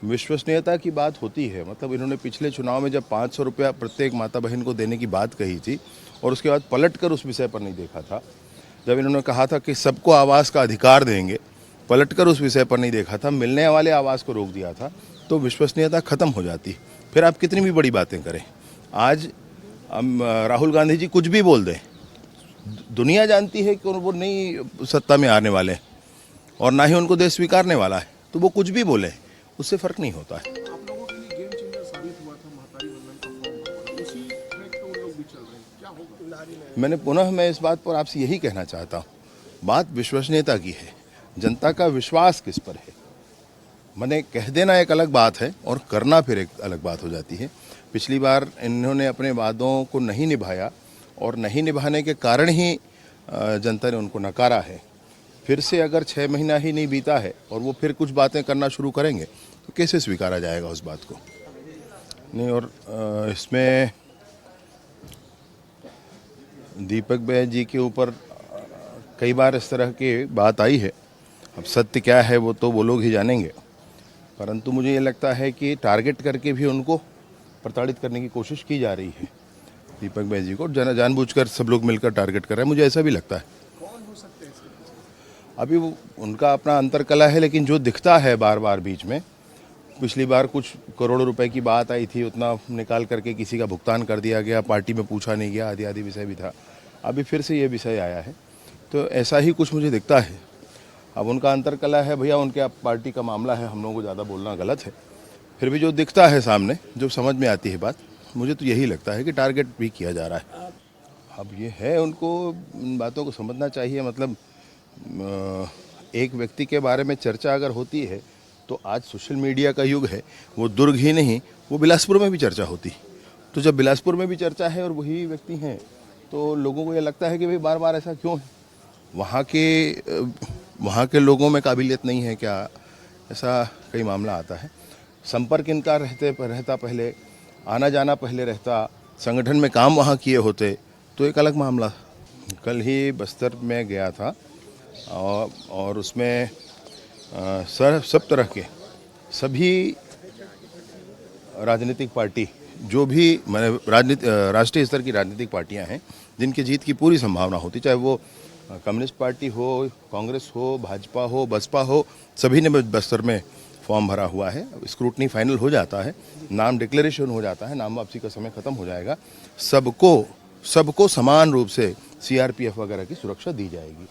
विश्वसनीयता की बात होती है। मतलब इन्होंने पिछले चुनाव में जब 500 रुपया प्रत्येक माता बहन को देने की बात कही थी और उसके बाद पलटकर उस विषय पर नहीं देखा था, जब इन्होंने कहा था कि सबको आवास का अधिकार देंगे, पलटकर उस विषय पर नहीं देखा था, मिलने वाले आवास को रोक दिया था, तो विश्वसनीयता खत्म हो जाती। फिर आप कितनी भी बड़ी बातें करें, आज राहुल गांधी जी कुछ भी बोल दें, दुनिया जानती है कि वो नहीं सत्ता में आने वाले और ना ही उनको देश स्वीकारने वाला है, तो वो कुछ भी बोले उससे फर्क नहीं होता है। आप लोगों के लिए गेम चेंजर साबित हुआ था महतारी वंदन का फॉर्म, उसी ट्रैक पे उन लोग भी चल रहे हैं, क्या होगा? मैं इस बात पर आपसे यही कहना चाहता हूँ, बात विश्वसनीयता की है, जनता का विश्वास किस पर है। मैंने कह देना एक अलग बात है और करना फिर एक अलग बात हो जाती है। पिछली बार इन्होंने अपने वादों को नहीं निभाया और नहीं निभाने के कारण ही जनता ने उनको नकारा है। फिर से अगर 6 महीना ही नहीं बीता है और वो फिर कुछ बातें करना शुरू करेंगे तो कैसे स्वीकारा जाएगा उस बात को। नहीं, और इसमें दीपक बैज जी के ऊपर कई बार इस तरह की बात आई है। अब सत्य क्या है वो लोग ही जानेंगे, परंतु मुझे ये लगता है कि टारगेट करके भी उनको प्रताड़ित करने की कोशिश की जा रही है। दीपक बैज जी को जानबूझकर सब लोग मिलकर टारगेट कर रहे हैं, मुझे ऐसा भी लगता है। कौन हो सकते हैं इसके पीछे? अभी वो उनका अपना अंतरकला है, लेकिन जो दिखता है बार बार बीच में, पिछली बार कुछ करोड़ों रुपए की बात आई थी, उतना निकाल करके किसी का भुगतान कर दिया गया, पार्टी में पूछा नहीं गया, आदि आदि विषय भी था। अभी फिर से ये विषय आया है, तो ऐसा ही कुछ मुझे दिखता है। अब उनका अंतरकला है भैया, उनके पार्टी का मामला है, हम लोगों को ज़्यादा बोलना गलत है। फिर भी जो दिखता है सामने, जो समझ में आती है बात, मुझे तो यही लगता है कि टारगेट भी किया जा रहा है। अब ये है, उनको इन बातों को समझना चाहिए। मतलब एक व्यक्ति के बारे में चर्चा अगर होती है तो आज सोशल मीडिया का युग है, वो दुर्ग ही नहीं, वो बिलासपुर में भी चर्चा होती। तो जब बिलासपुर में भी चर्चा है और वही व्यक्ति हैं, तो लोगों को ये लगता है कि भाई बार बार ऐसा क्यों है, वहाँ के लोगों में काबिलियत नहीं है क्या, ऐसा कई मामला आता है। संपर्क इनका रहता पहले, आना जाना पहले रहता, संगठन में काम वहाँ किए होते तो एक अलग मामला। कल ही बस्तर में गया था और उसमें सब तरह के सभी राजनीतिक पार्टी, जो भी राष्ट्रीय स्तर की राजनीतिक पार्टियां हैं जिनकी जीत की पूरी संभावना होती, चाहे वो कम्युनिस्ट पार्टी हो, कांग्रेस हो, भाजपा हो, बसपा हो, सभी ने बस्तर में फॉर्म भरा हुआ है। स्क्रूटनी फाइनल हो जाता है, नाम डिक्लेरेशन हो जाता है, नाम वापसी का समय खत्म हो जाएगा, सबको समान रूप से सीआरपीएफ वगैरह की सुरक्षा दी जाएगी,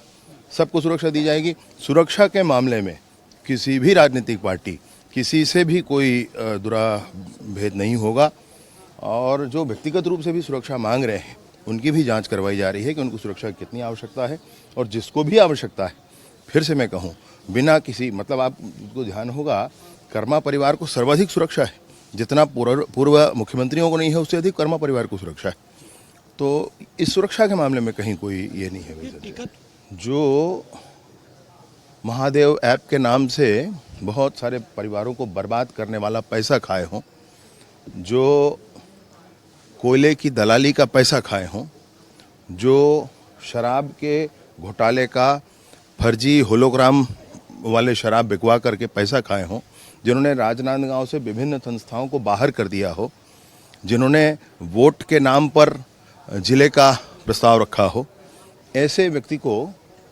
सबको सुरक्षा दी जाएगी। सुरक्षा के मामले में किसी भी राजनीतिक पार्टी, किसी से भी कोई दुराभेद नहीं होगा। और जो व्यक्तिगत रूप से भी सुरक्षा मांग रहे हैं, उनकी भी जांच करवाई जा रही है कि उनको सुरक्षा की कितनी आवश्यकता है। और जिसको भी आवश्यकता है, फिर से मैं कहूँ, बिना किसी मतलब आपको ध्यान होगा, कर्मा परिवार को सर्वाधिक सुरक्षा है, जितना पूर्व मुख्यमंत्रियों को नहीं है उससे अधिक कर्मा परिवार को सुरक्षा है। तो इस सुरक्षा के मामले में कहीं कोई ये नहीं है। जो महादेव ऐप के नाम से बहुत सारे परिवारों को बर्बाद करने वाला पैसा खाए हों, जो कोयले की दलाली का पैसा खाए हों, जो शराब के घोटाले का फर्जी होलोग्राम वाले शराब बिकवा करके पैसा खाए हों, जिन्होंने राजनांदगांव से विभिन्न संस्थाओं को बाहर कर दिया हो, जिन्होंने वोट के नाम पर जिले का प्रस्ताव रखा हो, ऐसे व्यक्ति को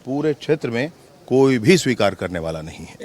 पूरे क्षेत्र में कोई भी स्वीकार करने वाला नहीं है।